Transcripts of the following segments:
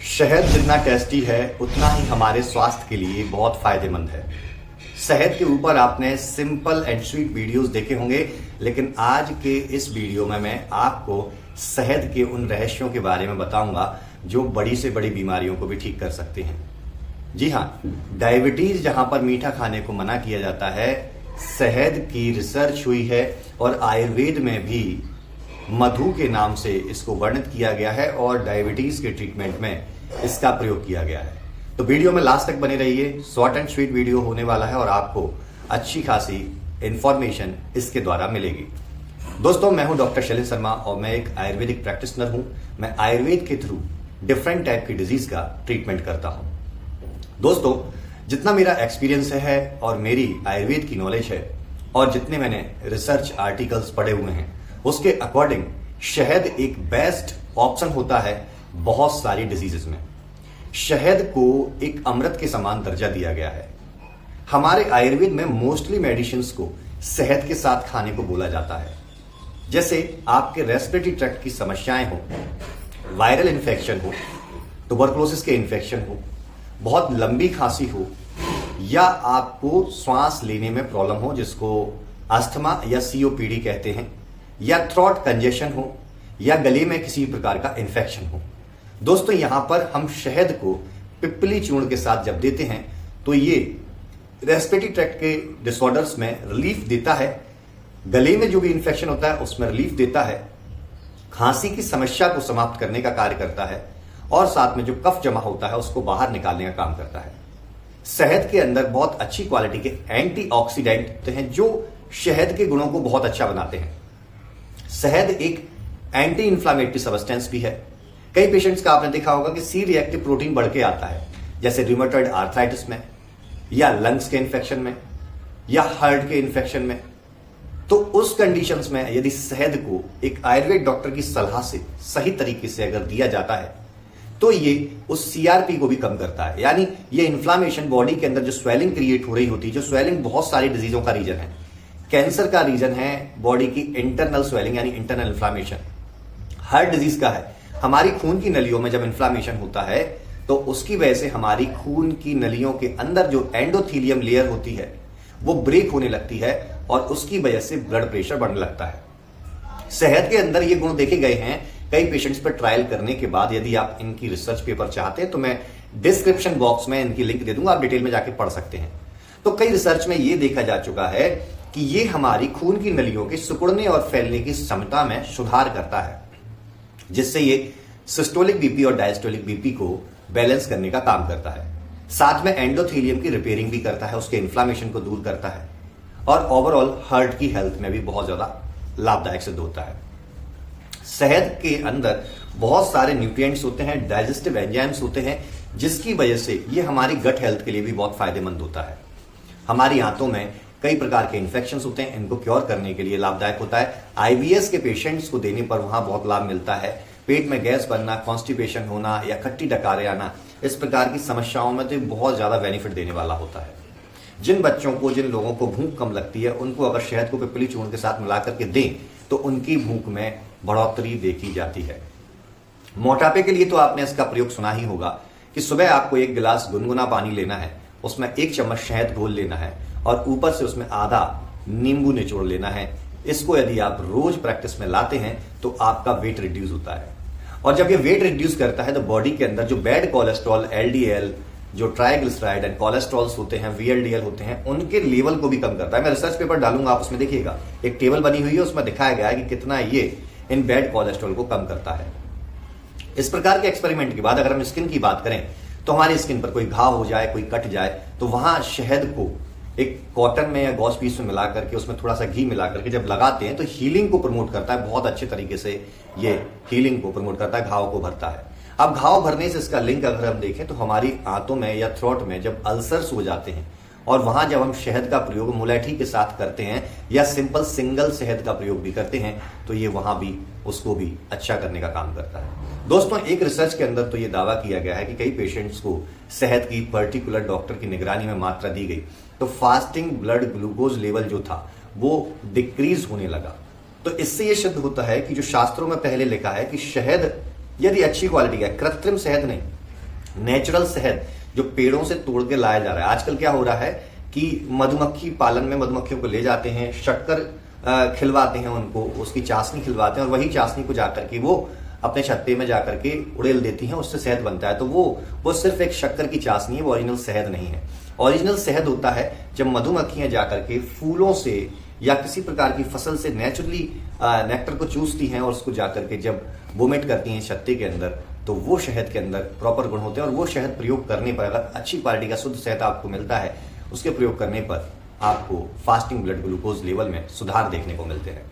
शहद जितना टेस्टी है उतना ही हमारे स्वास्थ्य के लिए बहुत फायदेमंद है। शहद के ऊपर आपने सिंपल एंड स्वीट वीडियोस देखे होंगे, लेकिन आज के इस वीडियो में मैं आपको शहद के उन रहस्यों के बारे में बताऊंगा जो बड़ी से बड़ी बीमारियों को भी ठीक कर सकते हैं। जी हाँ, डायबिटीज जहां पर मीठा खाने को मना किया जाता है, शहद की रिसर्च हुई है और आयुर्वेद में भी मधु के नाम से इसको वर्णित किया गया है और डायबिटीज के ट्रीटमेंट में इसका प्रयोग किया गया है। तो वीडियो में लास्ट तक बने रहिए। शॉर्ट एंड स्वीट वीडियो होने वाला है और आपको अच्छी खासी इंफॉर्मेशन इसके द्वारा मिलेगी। दोस्तों, मैं हूं डॉक्टर शैलेंद्र शर्मा और मैं एक आयुर्वेदिक प्रैक्टिशनर हूं। मैं आयुर्वेद के थ्रू डिफरेंट टाइप की डिजीज का ट्रीटमेंट करता हूं। दोस्तों, जितना मेरा एक्सपीरियंस है और मेरी आयुर्वेद की नॉलेज है और जितने मैंने रिसर्च आर्टिकल्स पढ़े हुए हैं, उसके अकॉर्डिंग शहद एक बेस्ट ऑप्शन होता है बहुत सारी डिजीजेस में। शहद को एक अमृत के समान दर्जा दिया गया है। हमारे आयुर्वेद में मोस्टली मेडिसिन्स को शहद के साथ खाने को बोला जाता है। जैसे आपके रेस्पिरेटरी ट्रैक्ट की समस्याएं हो, वायरल इन्फेक्शन हो, ट्यूबरकुलोसिस के इन्फेक्शन हो, बहुत लंबी खांसी हो, या आपको श्वास लेने में प्रॉब्लम हो जिसको अस्थमा या सीओपीडी कहते हैं, या थ्रोट कंजेशन हो, या गले में किसी प्रकार का इन्फेक्शन हो। दोस्तों, यहां पर हम शहद को पिप्पली चूर्ण के साथ जब देते हैं तो ये रेस्पिरेटरी ट्रैक्ट के डिसऑर्डर्स में रिलीफ देता है, गले में जो भी इन्फेक्शन होता है उसमें रिलीफ देता है, खांसी की समस्या को समाप्त करने का कार्य करता है और साथ में जो कफ जमा होता है उसको बाहर निकालने का काम करता है। शहद के अंदर बहुत अच्छी क्वालिटी के एंटीऑक्सीडेंट होते हैं जो शहद के गुणों को बहुत अच्छा बनाते हैं। शहद एक एंटी इंफ्लामेटरी सब्सटेंस भी है। कई पेशेंट्स का आपने देखा होगा कि सी रिएक्टिव प्रोटीन बढ़ के आता है, जैसे रिमेटॉइड आर्थराइटिस में, या लंग्स के इन्फेक्शन में, या हार्ट के इन्फेक्शन में। तो उस कंडीशंस में यदि शहद को एक आयुर्वेद डॉक्टर की सलाह से सही तरीके से अगर दिया जाता है तो ये उस सीआरपी को भी कम करता है। यानी ये इन्फ्लामेशन, बॉडी के अंदर जो स्वेलिंग क्रिएट हो रही होती है, जो स्वेलिंग बहुत सारी डिजीजों का रीजन है। कैंसर का रीजन है बॉडी की इंटरनल स्वेलिंग यानी इंटरनल इन्फ्लामेशन। हार्ट डिजीज का है हमारी खून की नलियों में जब इन्फ्लामेशन होता है तो उसकी वजह से हमारी खून की नलियों के अंदर जो एंडोथेलियम लेयर होती है वो ब्रेक होने लगती है और उसकी वजह से ब्लड प्रेशर बढ़ने लगता है। शहद के अंदर ये गुण देखे गए हैं कई पेशेंट्स पर ट्रायल करने के बाद। यदि आप इनकी रिसर्च पेपर चाहते हैं तो मैं डिस्क्रिप्शन बॉक्स में इनकी लिंक दे दूंगा, आप डिटेल में जाके पढ़ सकते हैं। तो कई रिसर्च में ये देखा जा चुका है कि ये हमारी खून की नलियों के सिकुड़ने और फैलने की क्षमता में सुधार करता है, जिससे ये सिस्टोलिक बीपी और डायस्टोलिक बीपी को बैलेंस करने का काम करता है। साथ में एंडोथेलियम की रिपेयरिंग भी करता है, उसके इन्फ्लामेशन को दूर करता है और ओवरऑल हार्ट की हेल्थ में भी बहुत ज्यादा लाभदायक सिद्ध होता है। शहद के अंदर बहुत सारे न्यूट्रिएंट्स होते हैं, डाइजेस्टिव एंजाइम्स होते हैं, जिसकी वजह से ये हमारी गट हेल्थ के लिए भी बहुत फायदेमंद होता है। हमारी आंतों में कई प्रकार के इन्फेक्शंस होते हैं, इनको क्योर करने के लिए लाभदायक होता है। आईबीएस के पेशेंट्स को देने पर वहां बहुत लाभ मिलता है। पेट में गैस बनना, कॉन्स्टिपेशन होना या खट्टी डकारे आना, इस प्रकार की समस्याओं में तो बहुत ज्यादा बेनिफिट देने वाला होता है। जिन बच्चों को, जिन लोगों को भूख कम लगती है, उनको अगर शहद को पिप्पली चूर्ण के साथ मिला करके दें तो उनकी भूख में बढ़ोतरी देखी जाती है। मोटापे के लिए तो आपने इसका प्रयोग सुना ही होगा कि सुबह आपको एक गिलास गुनगुना पानी लेना है, उसमें 1 चम्मच शहद घोल लेना है और ऊपर से उसमें आधा नींबू निचोड़ लेना है। इसको यदि आप रोज प्रैक्टिस में लाते हैं तो आपका वेट रिड्यूस होता है। और जब ये वेट रिड्यूस करता है तो बॉडी के अंदर जो बैड कोलेस्ट्रॉल, एलडीएल, जो ट्राइग्लिसराइड एंड कोलेस्ट्रॉल्स होते हैं, वीएलडीएल होते हैं, उनके लेवल को भी कम करता है। मैं रिसर्च पेपर डालूंगा, आप उसमें देखिएगा, एक टेबल बनी हुई है, उसमें दिखाया गया है कि कितना ये इन बैड कोलेस्ट्रॉल को कम करता है। इस प्रकार के एक्सपेरिमेंट के बाद अगर हम स्किन की बात करें तो हमारी स्किन पर कोई घाव हो जाए, कोई कट जाए, तो वहां शहद को एक कॉटन में या गॉस पीस में मिला करके उसमें थोड़ा सा घी मिला करके जब लगाते हैं तो हीलिंग को प्रमोट करता है। बहुत अच्छे तरीके से ये हीलिंग को प्रमोट करता है, घाव को भरता है। अब घाव भरने से इसका लिंक अगर हम देखें तो हमारी आंतों में या थ्रोट में जब अल्सर्स हो जाते हैं और वहां जब हम शहद का प्रयोग मुलैठी के साथ करते हैं या सिंपल सिंगल शहद का प्रयोग भी करते हैं तो ये वहां भी उसको भी अच्छा करने का काम करता है। दोस्तों, एक रिसर्च के अंदर तो ये दावा किया गया है कि कई पेशेंट्स को शहद की पर्टिकुलर डॉक्टर की निगरानी में मात्रा दी गई तो फास्टिंग ब्लड ग्लूकोज लेवल जो था वो डिक्रीज होने लगा। तो इससे यह सिद्ध होता है कि जो शास्त्रों में पहले लिखा है कि शहद यदि अच्छी क्वालिटी का, कृत्रिम शहद नहीं, नेचुरल शहद जो पेड़ों से तोड़ के लाया जा रहा है। आजकल क्या हो रहा है कि मधुमक्खी पालन में मधुमक्खियों को ले जाते हैं, शक्कर खिलवाते हैं उनको, उसकी चाशनी खिलवाते हैं और वही चाशनी को जाकर के वो अपने छत्ते में जाकर के उड़ेल देती हैं, उससे शहद बनता है। तो वो सिर्फ एक शक्कर की चाशनी है, वो ओरिजिनल शहद नहीं है। ओरिजिनल शहद होता है जब मधुमक्खियां जाकर के फूलों से या किसी प्रकार की फसल से नेचुरली नेक्टर को चूसती हैं और उसको जाकर के जब वोमिट करती हैं छत्ते के अंदर, तो वो शहद के अंदर प्रॉपर गुण होते हैं। और वो शहद प्रयोग करने पर, अगर अच्छी क्वालिटी का शुद्ध शहद आपको मिलता है, उसके प्रयोग करने पर आपको फास्टिंग ब्लड ग्लूकोज लेवल में सुधार देखने को मिलते हैं।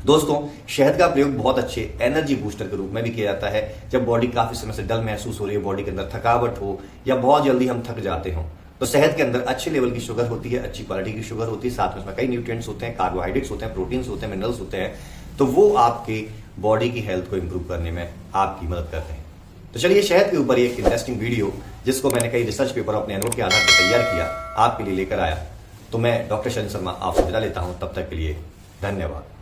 दोस्तों, शहद का प्रयोग बहुत अच्छे एनर्जी बूस्टर के रूप में भी किया जाता है। जब बॉडी काफी समय से डल महसूस हो रही है, बॉडी के अंदर थकावट हो या बहुत जल्दी हम थक जाते हो, तो शहद के अंदर अच्छे लेवल की शुगर होती है, अच्छी क्वालिटी की शुगर होती है, साथ में इसमें कई न्यूट्रिएंट्स होते हैं, कार्बोहाइड्रेट्स होते हैं, प्रोटीन्स होते हैं, मिनरल्स होते हैं, तो वो आपके बॉडी की हेल्थ को इंप्रूव करने में आपकी मदद करते हैं। तो चलिए, शहद के ऊपर एक इंटरेस्टिंग वीडियो जिसको मैंने कई रिसर्च पेपर अपने अनुभव के आधार पर तैयार किया, आपके लिए लेकर आया। तो मैं डॉक्टर शरण शर्मा आपसे विदा लेता हूं, तब तक के लिए धन्यवाद।